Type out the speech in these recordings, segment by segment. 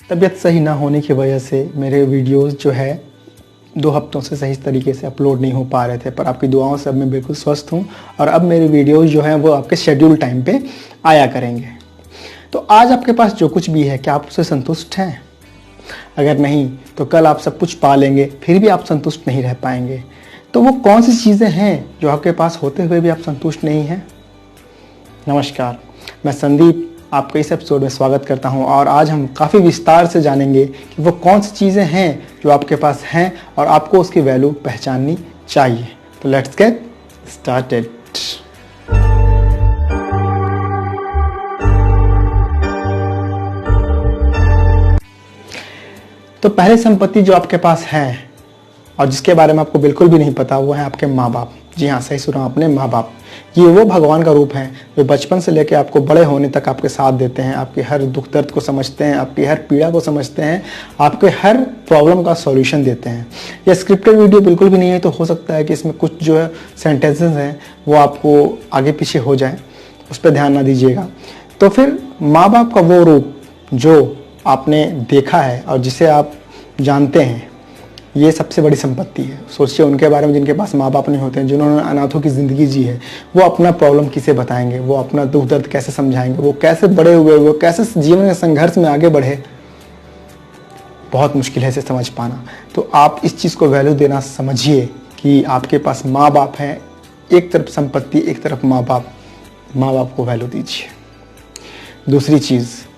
तबीयत सही ना होने की वजह से मेरे वीडियोस जो है 2 हफ्तों से सही तरीके से अपलोड नहीं हो पा रहे थे, पर आपकी दुआओं से अब मैं बिल्कुल स्वस्थ हूँ और अब मेरे वीडियोस जो हैं वो आपके शेड्यूल टाइम पे आया करेंगे। तो आज आपके पास जो कुछ भी है, क्या आप उससे संतुष्ट हैं? अगर नहीं तो कल आप सब कुछ पा लेंगे, फिर भी आप संतुष्ट नहीं रह पाएंगे। तो वो कौन सी चीज़ें हैं जो आपके पास होते हुए भी आप संतुष्ट नहीं हैं? नमस्कार, मैं संदीप आपका इस एपिसोड में स्वागत करता हूं और आज हम काफ़ी विस्तार से जानेंगे कि वो कौन सी चीज़ें हैं जो आपके पास हैं और आपको उसकी वैल्यू पहचाननी चाहिए। तो लेट्स गेट स्टार्टेड। तो पहली संपत्ति जो आपके पास है और जिसके बारे में आपको बिल्कुल भी नहीं पता, वो है आपके माँ बाप। जी हाँ, सही सुना आपने, माँ बाप। ये वो भगवान का रूप है जो बचपन से लेकर आपको बड़े होने तक आपके साथ देते हैं, आपके हर दुख दर्द को समझते हैं, आपकी हर पीड़ा को समझते हैं, आपके हर प्रॉब्लम का सॉल्यूशन देते हैं। ये स्क्रिप्टेड वीडियो बिल्कुल भी नहीं है, तो हो सकता है कि इसमें कुछ जो है सेंटेंसेस हैं वो आपको आगे पीछे हो जाए, उस पर ध्यान ना दीजिएगा। तो फिर माँ बाप का वो रूप जो आपने देखा है और जिसे आप जानते हैं, ये सबसे बड़ी संपत्ति है। सोचिए उनके बारे में जिनके पास माँ बाप नहीं होते हैं, जिन्होंने अनाथों की ज़िंदगी जी है। वो अपना प्रॉब्लम किसे बताएंगे, वो अपना दुख दर्द कैसे समझाएंगे, वो कैसे बड़े हुए, वो कैसे जीवन में संघर्ष में आगे बढ़े। बहुत मुश्किल है इसे समझ पाना। तो आप इस चीज़ को वैल्यू देना समझिए कि आपके पास माँ बाप हैं, एक तरफ संपत्ति, एक तरफ माँ बाप। माँ बाप को वैल्यू दीजिए।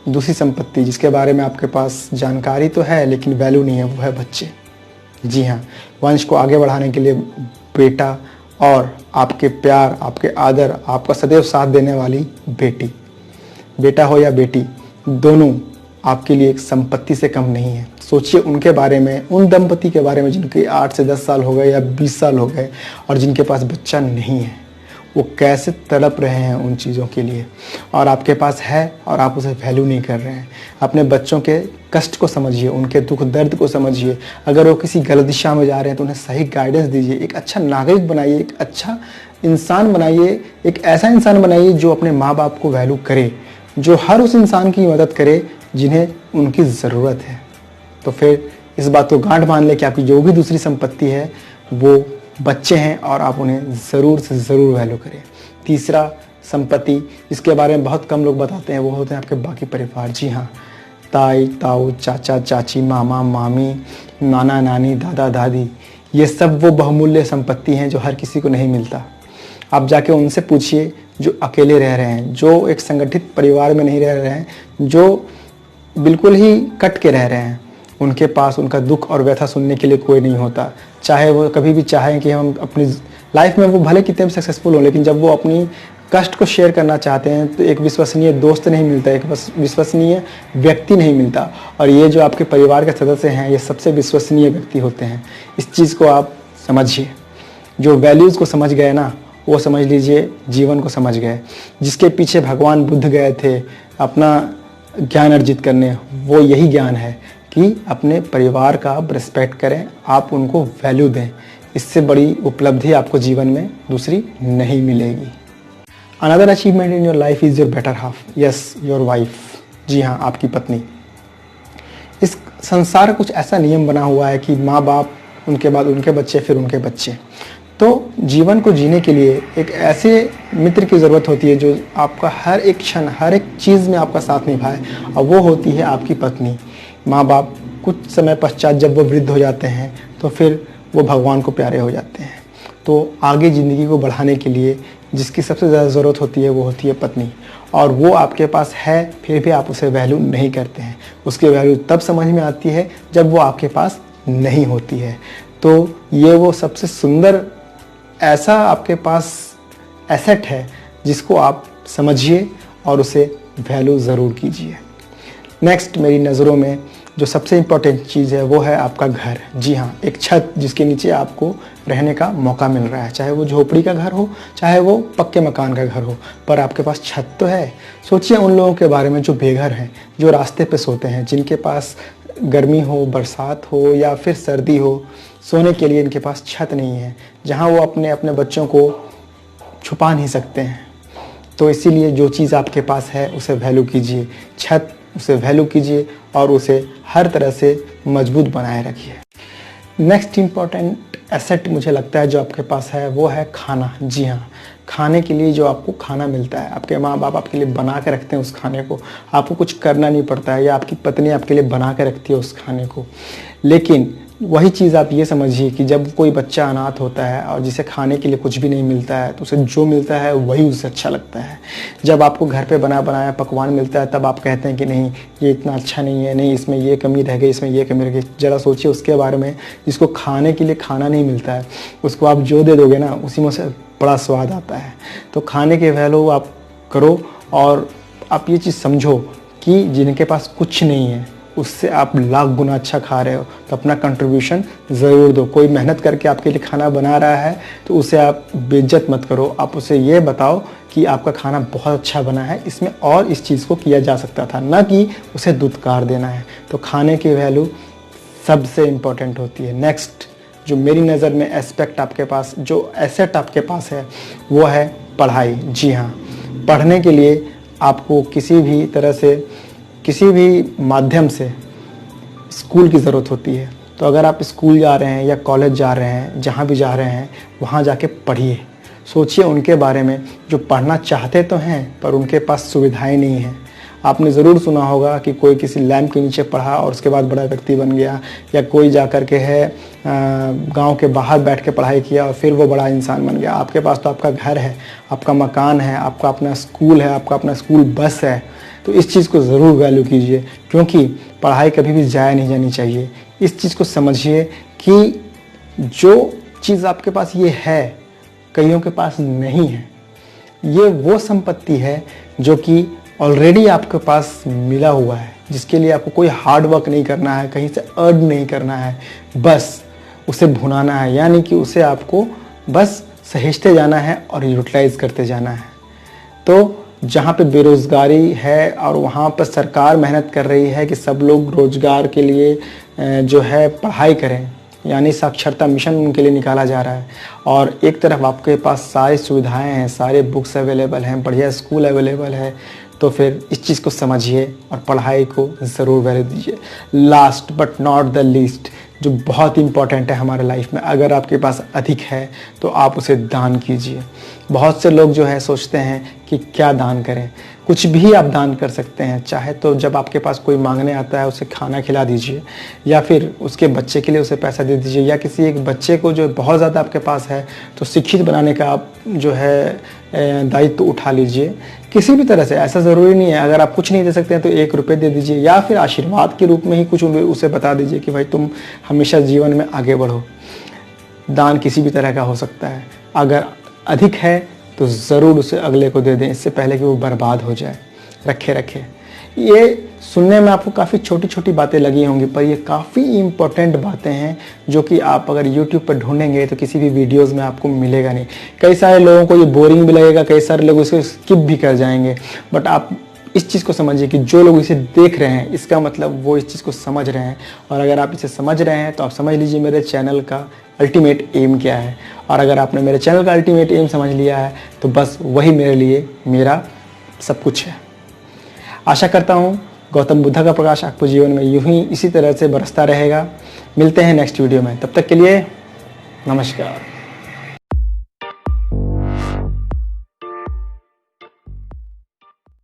दूसरी संपत्ति जिसके बारे में आपके पास जानकारी तो है लेकिन वैल्यू नहीं है, वो है बच्चे। जी हाँ, वंश को आगे बढ़ाने के लिए बेटा और आपके प्यार, आपके आदर, आपका सदैव साथ देने वाली बेटी। बेटा हो या बेटी, दोनों आपके लिए एक संपत्ति से कम नहीं है। सोचिए उनके बारे में, उन दंपति के बारे में जिनके 8 से 10 साल हो गए या 20 साल हो गए और जिनके पास बच्चा नहीं है। वो कैसे तड़प रहे हैं उन चीज़ों के लिए, और आपके पास है और आप उसे वैल्यू नहीं कर रहे हैं। अपने बच्चों के कष्ट को समझिए, उनके दुख दर्द को समझिए। अगर वो किसी गलत दिशा में जा रहे हैं तो उन्हें सही गाइडेंस दीजिए। एक अच्छा नागरिक बनाइए, एक अच्छा इंसान बनाइए, एक ऐसा इंसान बनाइए जो अपने माँ बाप को वैल्यू करे, जो हर उस इंसान की मदद करे जिन्हें उनकी ज़रूरत है। तो फिर इस बात को गांठ बांध ले कि आपकी जो भी दूसरी संपत्ति है वो बच्चे हैं और आप उन्हें ज़रूर से ज़रूर वैल्यू करें। तीसरा संपत्ति जिसके बारे में बहुत कम लोग बताते हैं, वो होते हैं आपके बाकी परिवार। जी हाँ, ताई ताऊ, चाचा चाची, मामा मामी, नाना नानी, दादा दादी, ये सब वो बहुमूल्य संपत्ति हैं जो हर किसी को नहीं मिलता। आप जाके उनसे पूछिए जो अकेले रह रहे हैं, जो एक संगठित परिवार में नहीं रह रहे हैं, जो बिल्कुल ही कट के रह रहे हैं। उनके पास उनका दुख और व्यथा सुनने के लिए कोई नहीं होता। चाहे वो कभी भी चाहें कि हम अपनी लाइफ में वो भले कितने भी सक्सेसफुल हो, लेकिन जब वो अपनी कष्ट को शेयर करना चाहते हैं तो एक विश्वसनीय दोस्त नहीं मिलता, एक विश्वसनीय व्यक्ति नहीं मिलता। और ये जो आपके परिवार के सदस्य हैं, ये सबसे विश्वसनीय व्यक्ति होते हैं। इस चीज़ को आप समझिए। जो वैल्यूज़ को समझ गए ना, वो समझ लीजिए जीवन को समझ गए। जिसके पीछे भगवान बुद्ध गए थे अपना ज्ञान अर्जित करने, वो यही ज्ञान है कि अपने परिवार का आप रिस्पेक्ट करें, आप उनको वैल्यू दें। इससे बड़ी उपलब्धि आपको जीवन में दूसरी नहीं मिलेगी। Another achievement in your life is your better half. Yes, your wife. जी हाँ, आपकी पत्नी। इस संसार का कुछ ऐसा नियम बना हुआ है कि माँ बाप, उनके बाद उनके बच्चे, फिर उनके बच्चे। तो जीवन को जीने के लिए एक ऐसे मित्र की ज़रूरत होती है जो आपका हर एक क्षण, हर एक चीज़ में आपका साथ निभाए, और वो होती है आपकी पत्नी। माँ बाप कुछ समय पश्चात जब वो वृद्ध हो जाते हैं तो फिर वो भगवान को प्यारे हो जाते हैं। तो आगे ज़िंदगी को बढ़ाने के लिए जिसकी सबसे ज़्यादा ज़रूरत होती है वो होती है पत्नी, और वो आपके पास है फिर भी आप उसे वैल्यू नहीं करते हैं। उसकी वैल्यू तब समझ में आती है जब वो आपके पास नहीं होती है। तो ये वो सबसे सुंदर ऐसा आपके पास एसेट है जिसको आप समझिए और उसे वैल्यू ज़रूर कीजिए। नेक्स्ट मेरी नज़रों में जो सबसे इम्पोर्टेंट चीज़ है वो है आपका घर। जी हाँ, एक छत जिसके नीचे आपको रहने का मौका मिल रहा है, चाहे वो झोपड़ी का घर हो, चाहे वो पक्के मकान का घर हो, पर आपके पास छत तो है। सोचिए उन लोगों के बारे में जो बेघर हैं, जो रास्ते पे सोते हैं, जिनके पास गर्मी हो, बरसात हो या फिर सर्दी हो, सोने के लिए इनके पास छत नहीं है, जहाँ वो अपने अपने बच्चों को छुपा नहीं सकते हैं। तो इसीलिए जो चीज़ आपके पास है उसे वैल्यू कीजिए। छत उसे वैल्यू कीजिए और उसे हर तरह से मजबूत बनाए रखिए। नेक्स्ट इम्पॉर्टेंट एसेट मुझे लगता है जो आपके पास है वो है खाना। जी हाँ, खाने के लिए जो आपको खाना मिलता है, आपके माँ बाप आपके लिए बना के रखते हैं उस खाने को, आपको कुछ करना नहीं पड़ता है, या आपकी पत्नी आपके लिए बना के रखती है उस खाने को। लेकिन वही चीज़ आप ये समझिए कि जब कोई बच्चा अनाथ होता है और जिसे खाने के लिए कुछ भी नहीं मिलता है, तो उसे जो मिलता है वही उसे अच्छा लगता है। जब आपको घर पे बना बनाया पकवान मिलता है तब आप कहते हैं कि नहीं ये इतना अच्छा नहीं है, नहीं इसमें ये कमी रह गई, इसमें ये कमी रह गई। ज़रा सोचिए उसके बारे में जिसको खाने के लिए खाना नहीं मिलता है, उसको आप जो दे दोगे ना उसी में से बड़ा स्वाद आता है। तो खाने के वैल्यू आप करो और आप ये चीज़ समझो कि जिनके पास कुछ नहीं है उससे आप लाख गुना अच्छा खा रहे हो, तो अपना कंट्रीब्यूशन ज़रूर दो। कोई मेहनत करके आपके लिए खाना बना रहा है तो उसे आप बेइज्जत मत करो, आप उसे ये बताओ कि आपका खाना बहुत अच्छा बना है, इसमें और इस चीज़ को किया जा सकता था, ना कि उसे दुत्कार देना है। तो खाने की वैल्यू सबसे इम्पोर्टेंट होती है। नेक्स्ट जो मेरी नज़र में एस्पेक्ट आपके पास, जो एसेट आपके पास है वो है पढ़ाई। जी हाँ, पढ़ने के लिए आपको किसी भी तरह से, किसी भी माध्यम से स्कूल की ज़रूरत होती है। तो अगर आप स्कूल जा रहे हैं या कॉलेज जा रहे हैं, जहाँ भी जा रहे हैं वहाँ जाके पढ़िए। सोचिए उनके बारे में जो पढ़ना चाहते तो हैं पर उनके पास सुविधाएं नहीं हैं। आपने ज़रूर सुना होगा कि कोई किसी लैंप के नीचे पढ़ा और उसके बाद बड़ा व्यक्ति बन गया, या कोई जा कर के है गांव के बाहर बैठ के पढ़ाई किया और फिर वो बड़ा इंसान बन गया। आपके पास तो आपका घर है, आपका मकान है, आपका अपना स्कूल है, आपका अपना स्कूल बस है। तो इस चीज़ को ज़रूर वैल्यू कीजिए, क्योंकि पढ़ाई कभी भी ज़ाया नहीं जानी चाहिए। इस चीज़ को समझिए कि जो चीज़ आपके पास ये है कईयों के पास नहीं है। ये वो संपत्ति है जो कि ऑलरेडी आपके पास मिला हुआ है, जिसके लिए आपको कोई हार्ड वर्क नहीं करना है, कहीं से अर्न नहीं करना है, बस उसे भुनाना है। यानी कि उसे आपको बस सहेजते जाना है और यूटिलाइज करते जाना है। तो जहाँ पे बेरोज़गारी है और वहाँ पर सरकार मेहनत कर रही है कि सब लोग रोज़गार के लिए जो है पढ़ाई करें, यानी साक्षरता मिशन उनके लिए निकाला जा रहा है, और एक तरफ आपके पास सारी सुविधाएं हैं, सारे बुक्स अवेलेबल हैं, बढ़िया स्कूल अवेलेबल है, तो फिर इस चीज़ को समझिए और पढ़ाई को ज़रूर वैल्यू दीजिए। Last but not the least, जो बहुत इंपॉर्टेंट है हमारे लाइफ में, अगर आपके पास अधिक है तो आप उसे दान कीजिए। बहुत से लोग जो है सोचते हैं कि क्या दान करें। कुछ भी आप दान कर सकते हैं। चाहे तो जब आपके पास कोई मांगने आता है उसे खाना खिला दीजिए, या फिर उसके बच्चे के लिए उसे पैसा दे दीजिए, या किसी एक बच्चे को जो बहुत ज़्यादा आपके पास है तो शिक्षित बनाने का आप जो है दायित्व उठा लीजिए। किसी भी तरह से, ऐसा ज़रूरी नहीं है, अगर आप कुछ नहीं दे सकते हैं तो 1 रुपये दे दीजिए, या फिर आशीर्वाद के रूप में ही कुछ उसे बता दीजिए कि भाई तुम हमेशा जीवन में आगे बढ़ो। दान किसी भी तरह का हो सकता है। अगर अधिक है तो ज़रूर उसे अगले को दे दें, इससे पहले कि वो बर्बाद हो जाए। रखे ये सुनने में आपको काफ़ी छोटी छोटी बातें लगी होंगी, पर ये काफ़ी इम्पोर्टेंट बातें हैं जो कि आप अगर YouTube पर ढूंढेंगे तो किसी भी वीडियोस में आपको मिलेगा नहीं। कई सारे लोगों को ये बोरिंग भी लगेगा, कई सारे लोग इसको स्किप भी कर जाएंगे, बट आप इस चीज़ को समझिए कि जो लोग इसे देख रहे हैं इसका मतलब वो इस चीज़ को समझ रहे हैं, और अगर आप इसे समझ रहे हैं तो आप समझ लीजिए मेरे चैनल का अल्टीमेट एम क्या है। और अगर आपने मेरे चैनल का अल्टीमेट एम समझ लिया है तो बस वही मेरे लिए मेरा सब कुछ है। आशा करता हूँ गौतम बुद्ध का प्रकाश आपके जीवन में यूं ही इसी तरह से बरसता रहेगा। मिलते हैं नेक्स्ट वीडियो में, तब तक के लिए नमस्कार।